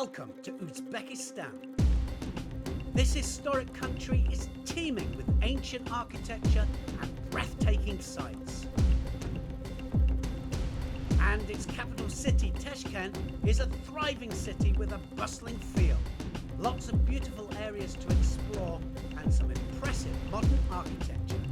Welcome to Uzbekistan. This historic country is teeming with ancient architecture and breathtaking sights. And its capital city, Tashkent, is a thriving city with a bustling feel. Lots of beautiful areas to explore and some impressive modern architecture.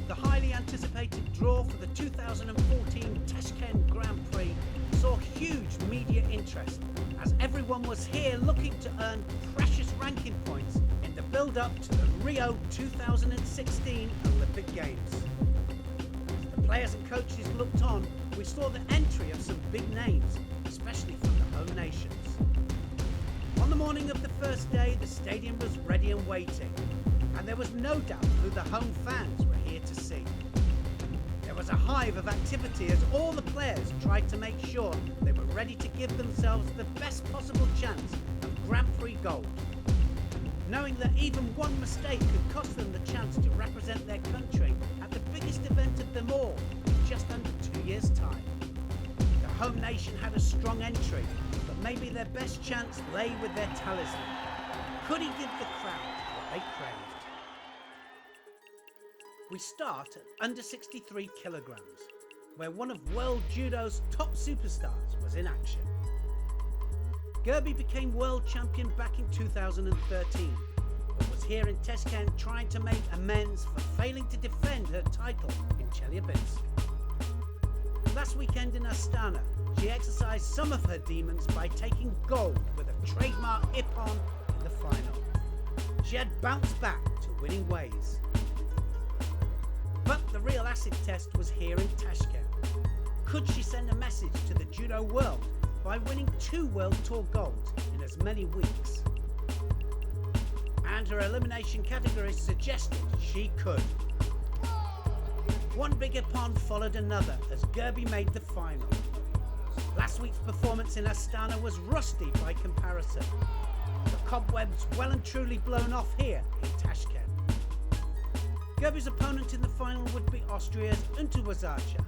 The highly anticipated draw for the 2014 Tashkent Grand Prix saw huge media interest as everyone was here looking to earn precious ranking points in the build-up to the Rio 2016 Olympic Games. As the players and coaches looked on, we saw the entry of some big names, especially from the home nations. On the morning of the first day, the stadium was ready and waiting, and there was no doubt who the home fans were here to see. There was a hive of activity as all the players tried to make sure they were ready to give themselves the best possible chance of Grand Prix gold, knowing that even one mistake could cost them the chance to represent their country at the biggest event of them all in just under 2 years' time. The home nation had a strong entry, but maybe their best chance lay with their talisman. Could he give the crowd what they craved? We start at under 63 kilograms, where one of World Judo's top superstars was in action. Gerbi became world champion back in 2013, but was here in Tashkent trying to make amends for failing to defend her title in Chelyabinsk. Last weekend in Astana, she exercised some of her demons by taking gold with a trademark ippon in the final. She had bounced back to winning ways. But the real acid test was here in Tashkent. Could she send a message to the judo world by winning 2 World Tour golds in as many weeks? And her elimination categories suggested she could. One big ippon followed another as Gerbi made the final. Last week's performance in Astana was rusty by comparison. The cobwebs well and truly blown off here in Tashkent. Gerbi's opponent in the final would be Austria's Unterwasacha,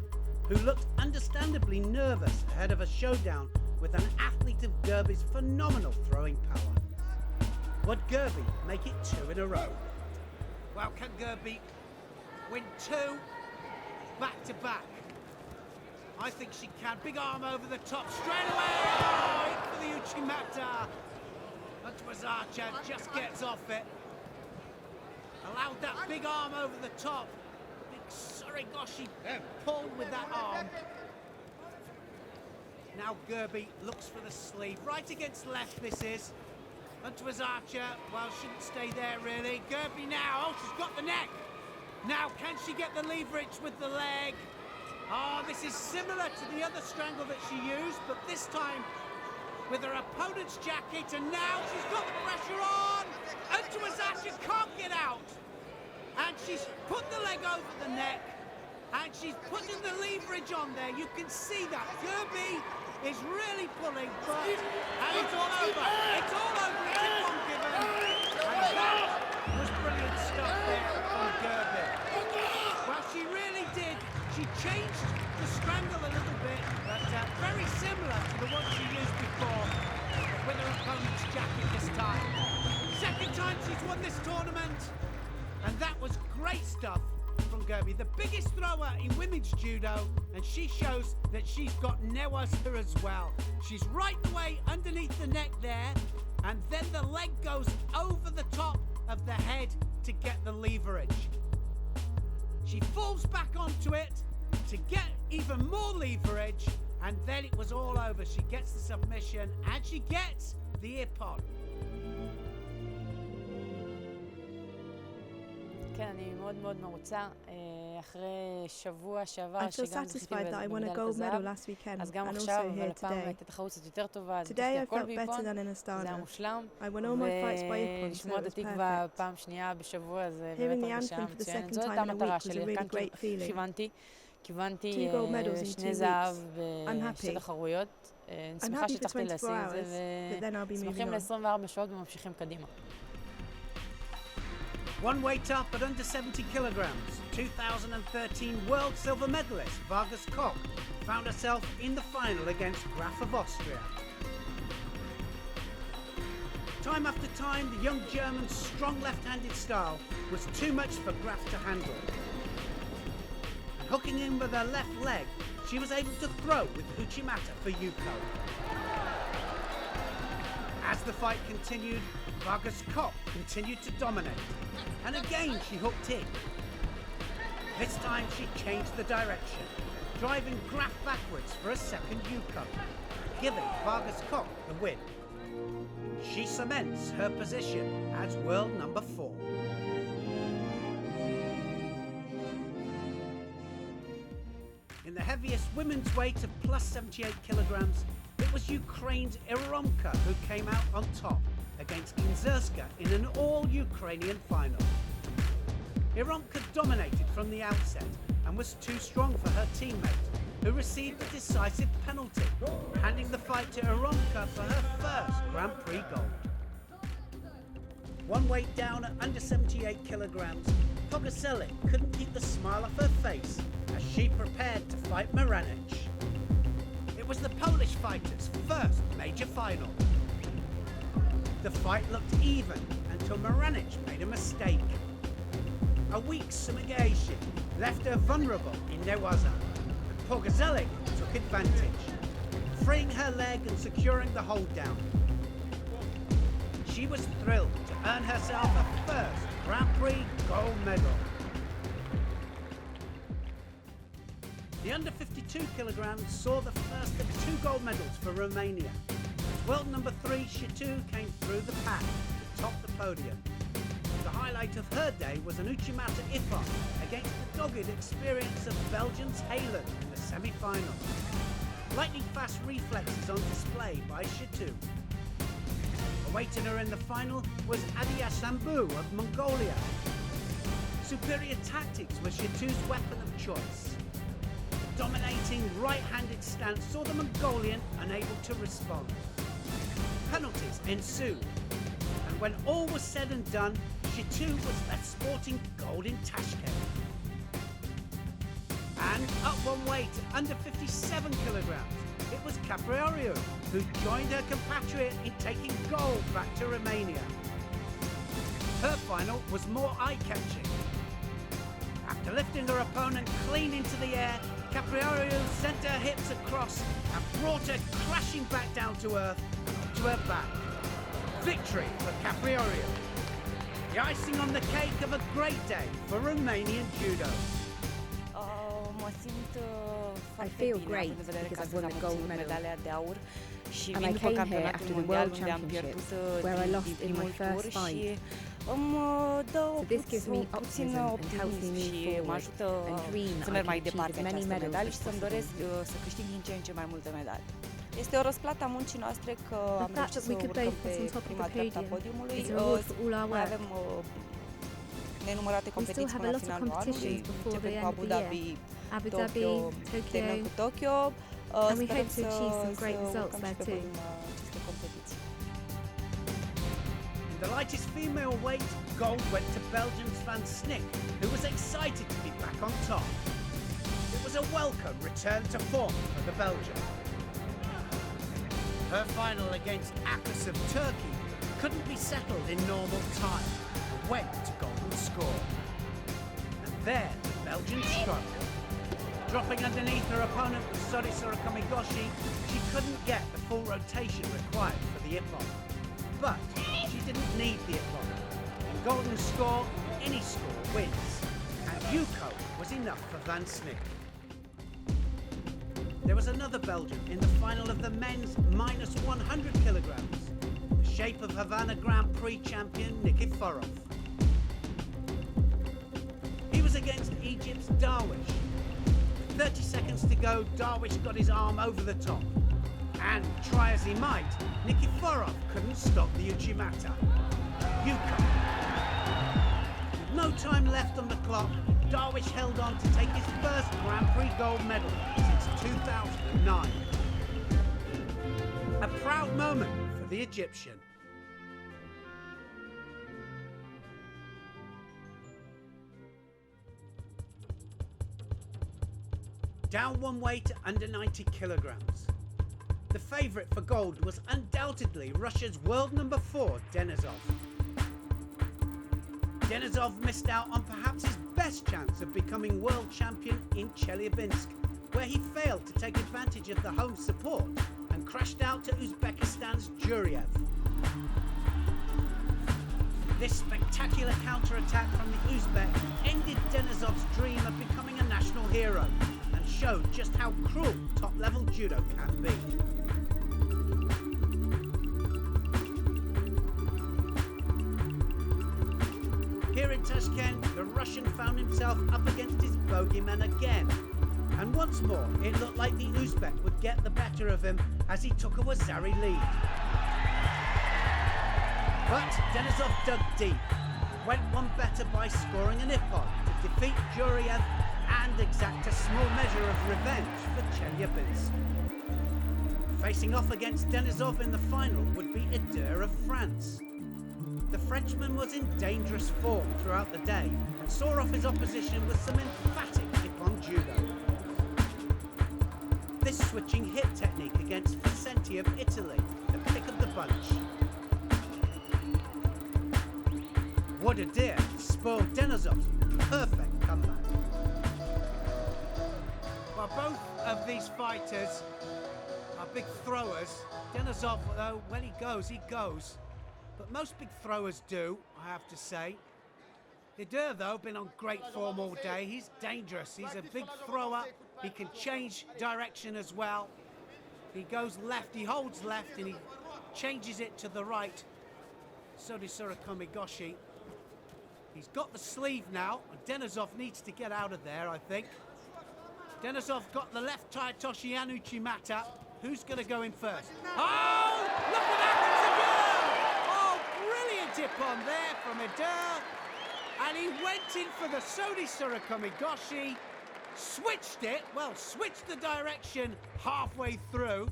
who looked understandably nervous ahead of a showdown with an athlete of Gerbi's phenomenal throwing power. Would Gerbi make it 2 in a row? Well, can Gerbi win 2 back-to-back? I think she can. Big arm over the top straight away. Oh, in for the Uchimata. Unterwasacha just gets off it. Allowed that big arm over the top. Big Surigoshi pull with that arm. Now Gerbi looks for the sleeve. Right against left this is. Unterwasacha, well, shouldn't stay there really. Gerbi now, oh, she's got the neck. Now can she get the leverage with the leg? Oh, this is similar to the other strangle that she used, but this time with her opponent's jacket, and now she's got the pressure on. Unterwasacha can't get out. And she's put the leg over the neck, and she's putting the leverage on there. You can see that. Gerbi is really pulling, but and it's all over. It's all over. It's a one given. And that was brilliant stuff there from Gerbi. Well, she really did. She changed the strangle a little bit, but very similar to the one she used before, with her opponent's jacket this time. Second time she's won this tournament. And that was great stuff from Gerbi, the biggest thrower in women's judo, and she shows that she's got Newasa as well. She's right the way underneath the neck there, and then the leg goes over the top of the head to get the leverage. She falls back onto it to get even more leverage, and then it was all over. She gets the submission, and she gets the ippon. כן, אני מאוד מאוד מרוצה. אחרי שבוע שעבר שגם זכיתי במדליית הזהב, אז גם עכשיו, אבל הפעם הייתה תחרות קצת יותר טובה, אז נתתי הכל באיפון, זה היה מושלם, ולשמוע את התקווה פעם שנייה בשבוע, זה באמת הרגשה מצוינת. זו הייתה המטרה שלי, כיוונתי 2 זהב בשתי תחרויות, אני שמחה שהצלחתי להשיג את זה, ושמחים ל-24 שעות וממשיכים קדימה. One weight up at under 70 kilograms, 2013 world silver medalist Vargas Koch found herself in the final against Graf of Austria. Time after time, the young German's strong left-handed style was too much for Graf to handle. And hooking in with her left leg, she was able to throw with Uchimata for Yuko. As the fight continued, Vargas Kopp continued to dominate, and again she hooked in. This time she changed the direction, driving Graf backwards for a second Yuko, giving Vargas Kopp the win. She cements her position as world number 4. In the heaviest women's weight of plus 78 kilograms, it was Ukraine's Iromka who came out on top against Kinzerska in an all-Ukrainian final. Iromka dominated from the outset and was too strong for her teammate, who received a decisive penalty, handing the fight to Iromka for her first Grand Prix gold. One weight down at under 78 kilograms, Pogacelik couldn't keep the smile off her face as she prepared to fight Maranic. It was the Polish fighter's first major final. The fight looked even until Maranic made a mistake. A weak sumigation left her vulnerable in Newaza, and Pogacelik took advantage, freeing her leg and securing the hold down. She was thrilled to earn herself a first Grand Prix gold medal. The under 52 kilograms saw the first of 2 gold medals for Romania. World number 3 Shitu came through the pack to top the podium. The highlight of her day was an Uchimata Ippon against the dogged experience of Belgium's Halen in the semi-final. Lightning fast reflexes on display by Shitu. Awaiting her in the final was Adia Sambu of Mongolia. Superior tactics was Shitu's weapon of choice. The dominating right-handed stance saw the Mongolian unable to respond. Penalties ensued, and when all was said and done, Shitu was left sporting gold in Tashkent. And up one weight to under 57 kilograms, it was Capriorio who joined her compatriot in taking gold back to Romania. Her final was more eye-catching. After lifting her opponent clean into the air, Capriorio sent her hips across and brought her crashing back down to earth and onto her back. Victory for Capriorio. The icing on the cake of a great day for Romanian judo. I feel great because I've won the gold medal. And I came here after the World Championships, where I lost in my first fight. So this gives me optimism and helps me move forward and dream that I can achieve as many medals as possible. Este o răsplată a muncii noastre că am reușit să urcăm pe prima dreaptă a podiumului. Mai avem nenumărate competiții până la finalul anului, începem cu Abu Dhabi, Tokyo, terminăm cu Tokyo. Sperăm să urcăm și pe podium aceste competiții. In the lightest female weight, gold went to Belgium's Van Snick, who was excited to be back on top. It was a welcome return to form for the Belgian. Her final against Akas of Turkey couldn't be settled in normal time and went to golden score. And there the Belgian struck. Dropping underneath her opponent with Sorisura Kamigoshi, she couldn't get the full rotation required for the Ippon. But she didn't need the Ippon. In golden score, any score wins. And Yuko was enough for Van Snick. There was another Belgian in the final of the men's minus 100 kilograms, the shape of Havana Grand Prix champion Nikiforov. He was against Egypt's Darwish. With 30 seconds to go, Darwish got his arm over the top. And try as he might, Nikiforov couldn't stop the Uchimata. Yuko. With no time left on the clock, Darwish held on to take his first Grand Prix gold medal since 2009. A proud moment for the Egyptian. Down one weight to under 90 kilograms. The favourite for gold was undoubtedly Russia's world number 4, Denisov. Denisov missed out on perhaps his best chance of becoming world champion in Chelyabinsk, where he failed to take advantage of the home support and crashed out to Uzbekistan's Juriev. This spectacular counter-attack from the Uzbek ended Denisov's dream of becoming a national hero and showed just how cruel top-level judo can be. Here in Tashkent, the Russian found himself up against his bogeyman again. And once more, it looked like the Uzbek would get the better of him as he took a Wazari lead. But Denisov dug deep, went one better by scoring an ippon to defeat Juriev and exact a small measure of revenge for Chelyabinsk. Facing off against Denisov in the final would be Eder of France. The Frenchman was in dangerous form throughout the day and saw off his opposition with some emphatic ippon judo. This switching hit technique against Vicenti of Italy, the pick of the bunch. What a dear spoiled Denisov's perfect comeback. Well, both of these fighters are big throwers. Denisov, though, when he goes, he goes. But most big throwers do, I have to say. Eder, though, been on great form all day. He's dangerous. He's a big thrower. He can change direction as well. He goes left, he holds left, and he changes it to the right. So does Surikomigoshi. He's got the sleeve now, and Denisov needs to get out of there, I think. Denisov got the left Tayatoshi and Uchimata. Who's going to go in first? Oh, look at that, it's Eder! Oh, brilliant ippon there from Eder. And he went in for the Sodi Surikomigoshi, switched the direction halfway through.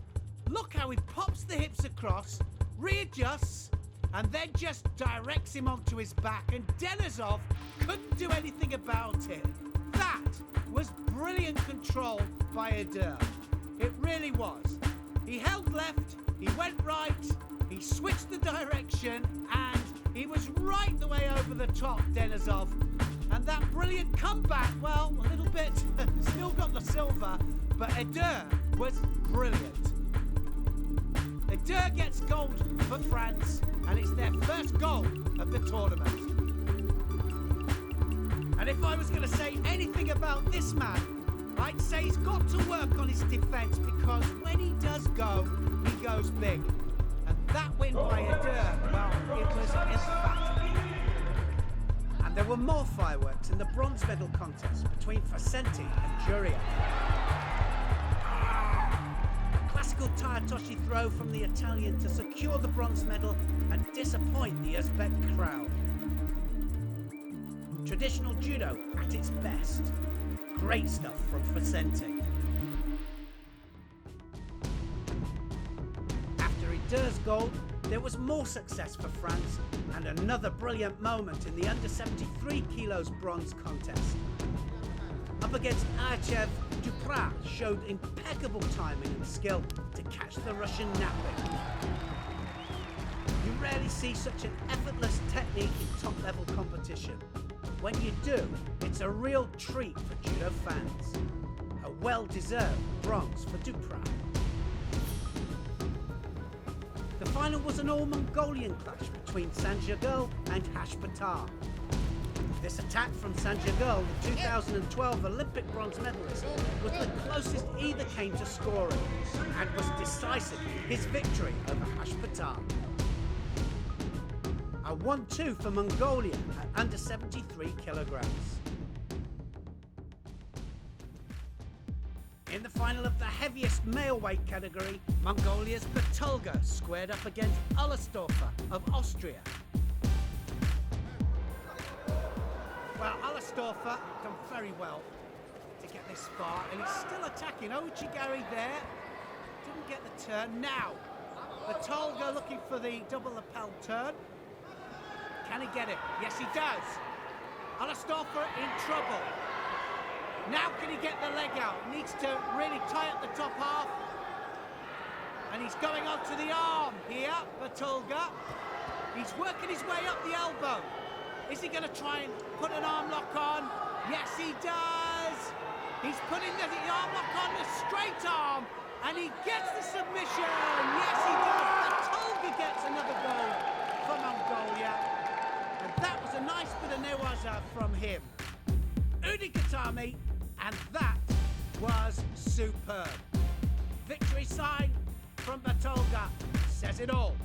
Look how he pops the hips across, readjusts, and then just directs him onto his back, and Denisov couldn't do anything about it. That was brilliant control by Eder. It really was. He held left, he went right, he switched the direction, and he was right the way over the top, Denisov. And that brilliant comeback, well, a little bit, still got the silver, but Eder was brilliant. Eder gets gold for France, and it's their first gold of the tournament. And if I was going to say anything about this man, I'd say he's got to work on his defence, because when he does go, he goes big. And that win by Eder, well, it was emphatic. And there were more fireworks in the bronze medal contest between Vicenti and Juriev. Classical Tayatoshi throw from the Italian to secure the bronze medal and disappoint the Uzbek crowd. Traditional judo at its best. Great stuff from Vicenti. After Eder's gold, there was more success for France and another brilliant moment in the under 73 kilos bronze contest. Up against IJF, Prix showed impeccable timing and skill to catch the Russian napping. You rarely see such an effortless technique in top-level competition. When you do, it's a real treat for judo fans. A well-deserved bronze for Prix. The final was an all-Mongolian clash between Sanjurgul and Hashpatar. This attack from Sanjurgul, the 2012 Olympic bronze medalist, was the closest either came to scoring and was decisive in his victory over Hashpatar. A 1-2 for Mongolia at under 73 kilograms. In the final of the heaviest male weight category, Mongolia's Batulga squared up against Ullerstorfer of Austria. Well, Ullerstorfer done very well to get this far, and he's still attacking. Ochigari there, didn't get the turn. Now, Batulga looking for the double lapel turn. Can he get it? Yes, he does. Ullerstorfer in trouble. Now can he get the leg out? Needs to really tie up the top half. And he's going on to the arm here, Batulga. He's working his way up the elbow. Is he going to try and put an arm lock on? Yes, he does. He's putting the arm lock on, the straight arm, and he gets the submission. Yes, he does. Batulga gets another goal for Mongolia. And that was a nice bit of newaza from him. Udikatami, and that was superb. Victory sign from Batulga says it all.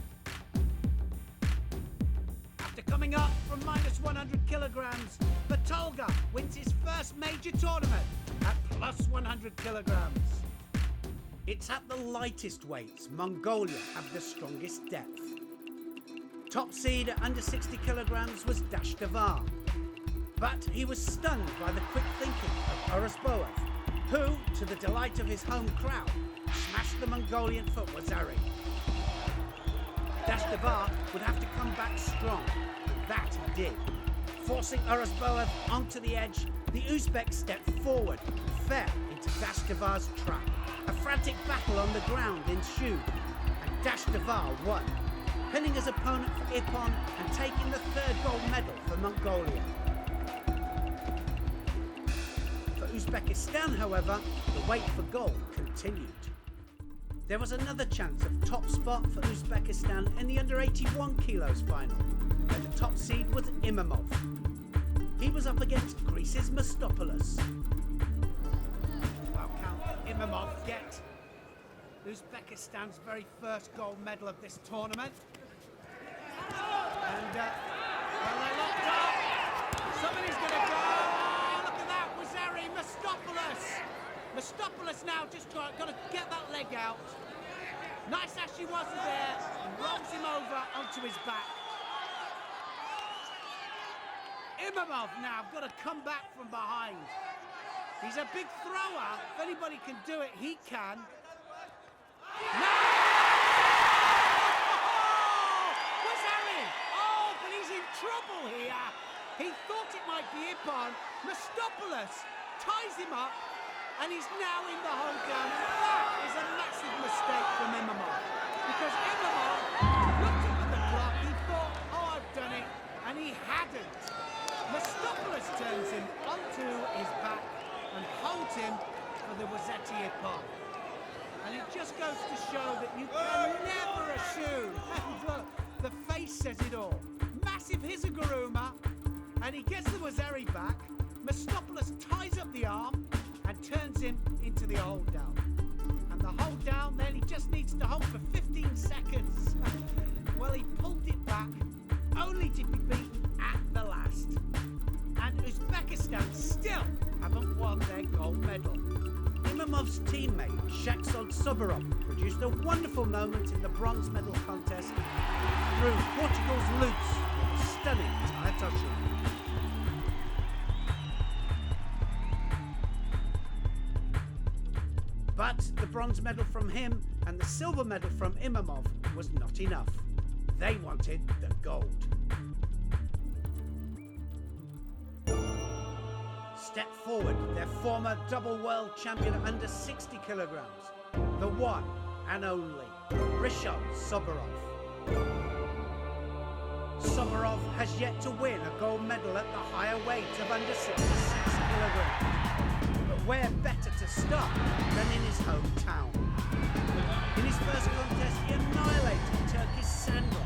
After coming up from minus 100 kilograms, Batulga wins his first major tournament at plus 100 kilograms. It's at the lightest weights Mongolia have the strongest depth. Top seed at under 60 kilograms was Dashdavar, but he was stunned by the quick thinking of Uruzboev, who, to the delight of his home crowd, smashed the Mongolian for Wazari. Dashdavar would have to come back strong, and that he did. Forcing Uruzboev onto the edge, the Uzbek stepped forward and fell into Dashdavar's trap. A frantic battle on the ground ensued, and Dashdavar won, pinning his opponent for Ippon and taking the third gold medal for Mongolia. For Uzbekistan, however, the wait for gold continued. There was another chance of top spot for Uzbekistan in the under 81 kilos final, where the top seed was Imamov. He was up against Greece's Mostopoulos. How can Imamov get Uzbekistan's very first gold medal of this tournament? And, well, they're locked up. Somebody's going to go. Oh, look at that. Wazari, Mostopoulos. Mostopoulos now just got to get that leg out. Nice as she was there, and rolls him over onto his back. Imamov now got to come back from behind. He's a big thrower. If anybody can do it, he can. No! Wazari! Oh, but he's in trouble here. He thought it might be Ippon. Mostopoulos ties him up, and he's now in the hold down. And that is a massive mistake from Imamov. Because Imamov looked up at the clock, he thought, oh, I've done it, and he hadn't. Mostopoulos turns him onto his back and holds him for the Wazeti Ippon. And it just goes to show that you can never assume. And look, the face says it all. Massive Hizuguruma, and he gets the Wazari back. Mostopoulos ties up the arm and turns him into the hold down. And the hold down, then he just needs to hold for 15 seconds. Well, he pulled it back, only to be beaten at the last. And Uzbekistan still haven't won their gold medal. Imamov's teammate, Rishod Sobirov, produced a wonderful moment in the bronze medal contest through Portugal's loops with a stunning Taetoshi. But the bronze medal from him and the silver medal from Imamov was not enough. They wanted the gold. Step forward, their former double world champion under 60 kilograms, the one and only Rishod Sobirov. Sobirov has yet to win a gold medal at the higher weight of under 66 kilograms. But where better to start than in his hometown? In his first contest, he annihilated Turkey's Sandor.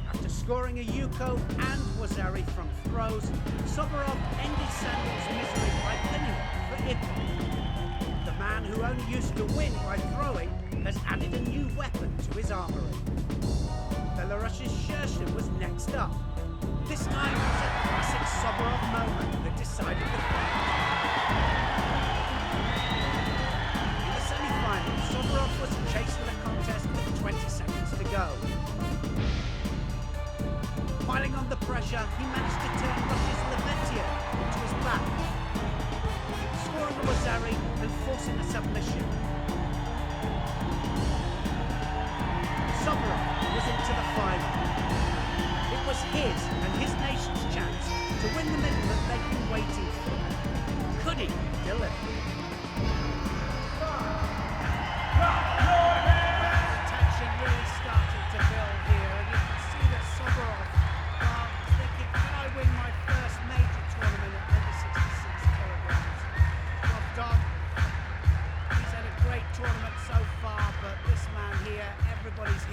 After scoring a Yuko and Wazari from throws, Sobirov ended Sandor's misery by pinning for Ippon. The man who only used to win by throwing has added a new weapon to his armoury. Belarus's Shershin was next up. This time it was a classic Sobirov moment that decided the fight. In the semi-final, Sobirov was chasing the contest with 20 seconds to go. Piling on the pressure, he managed to turn Russia's Leventia into his back, scoring a Wazari and forcing a submission. Sobirov was into the final. It was his and his nation's chance to win the medal that they'd been waiting for. Could he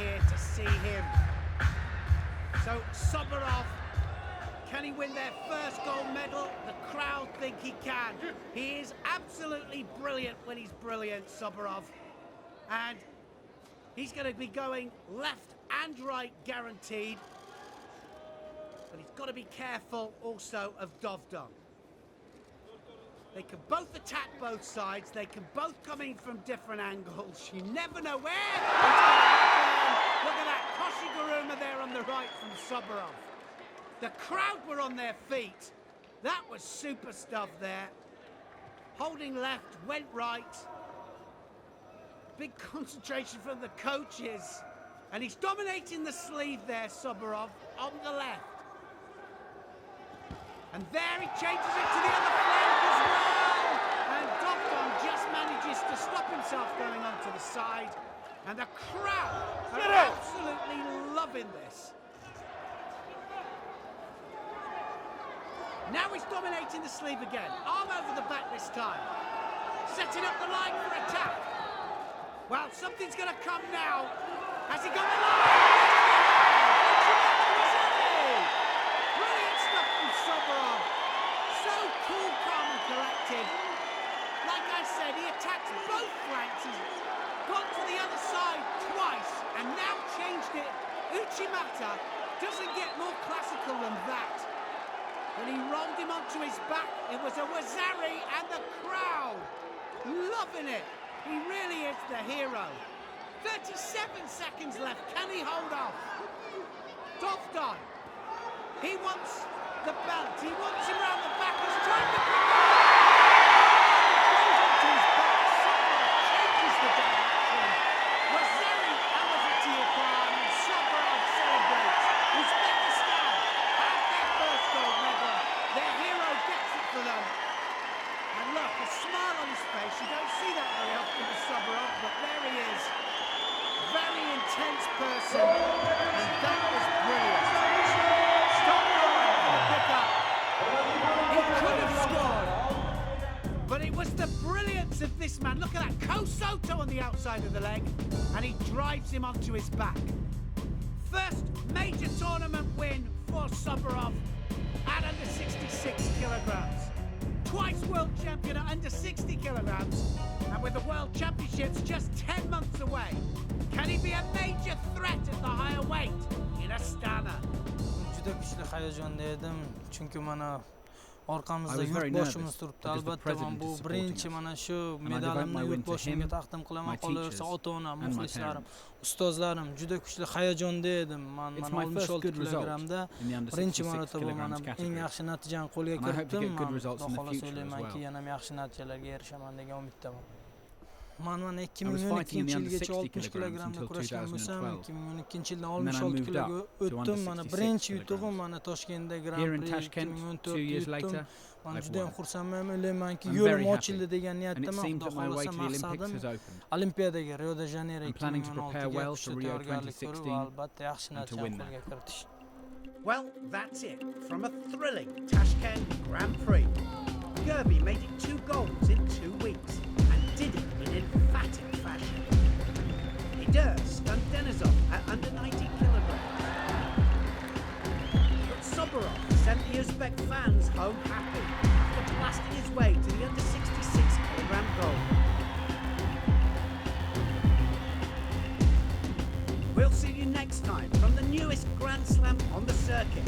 here to see him. So Sobirov, can he win their first gold medal? The crowd think he can. He is absolutely brilliant when he's brilliant, Sobirov. And he's going to be going left and right guaranteed. But he's got to be careful also of Dovdon. They can both attack both sides. They can both come in from different angles. You never know where it's going to happen. Look at that. Koshiguruma there on the right from Sobirov. The crowd were on their feet. That was super stuff there. Holding left, went right. Big concentration from the coaches. And he's dominating the sleeve there, Sobirov, on the left. And there he changes it to the other flank as well. And Dovdon just manages to stop himself going onto the side. And the crowd are absolutely loving this. Now he's dominating the sleeve again. Arm over the back this time. Setting up the line for attack. Well, something's going to come now. Has he got the line? Brilliant stuff from Sobirov. So cool, calm and collected. Like I said, he attacked both flanks. He's gone to the other side twice and now changed it. Uchimata doesn't get more classical than that. When he rolled him onto his back, it was a Wazari and the crowd loving it. He really is the hero. 37 seconds left. Can he hold off? Dovdon. He wants the belt. He wants him round the back. He's trying to pick it up. Goes onto his back. Sobirov changes the direction. Wazari Awazitiapan and Sobirov celebrates. Uzbekistan have their first gold medal. Their hero gets it for them. And look, a smile on his face. You don't see that very often with Sobirov, but there he is. Very intense person. And that was brilliant. Stop going for the pickup. He could have scored. But it was the brilliance of this man. Look at that. Kosoto on the outside of the leg. And he drives him onto his back. First major tournament win for Sobirov at under 66 kilograms. Twice world champion at under 60 kilograms. And with the World Championships just 10 months away, can he be a major threat at the higher weight in Astana? Juda kuchli hayajonda edim, chunki mana orqamizda yurtboshimiz turibdi. Albatta men bu birinchi mana shu medalimni yurtboshimga taqdim qilaman. Qolaversa ota-ona, muxlislarim, ustozlarim juda kuchli hayajonda edim. Men mana 66 kilogramda birinchi marotaba mana eng yaxshi natijani qo'lga kiritdim. Xudo xohlasa o'ylaymanki yana yaxshi natijalarga erishaman degan umiddaman. Men 2012-yilgacha 60 kilogramda kurashgan bo'lsam, 2012-yildan 66 kiloga o'tdim. Mana birinchi yutug'im mana Toshkentda Grand Prix 2014 yutdim. Men juda ham xursandman. O'ylaymanki, yo'lim ochildi degan niyatdaman. Xudo xohlasa maqsadim Olimpiadaga Rio de Janeiro 2016ga tayyorgarlik ko'rib, albatta yaxshi natija qo'lga kiritish. Well, that's it from a thrilling Tashkent Grand Prix. Gerbi made it 2 golds in 2 weeks and did it in emphatic fashion. He stunned Denisov at under 90 kilograms. But Sobirov sent the Uzbek fans home happy after blasting his way to the under 66 kilogram gold. We'll see you next time from the newest Grand Slam on the circuit,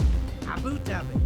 Abu Dhabi.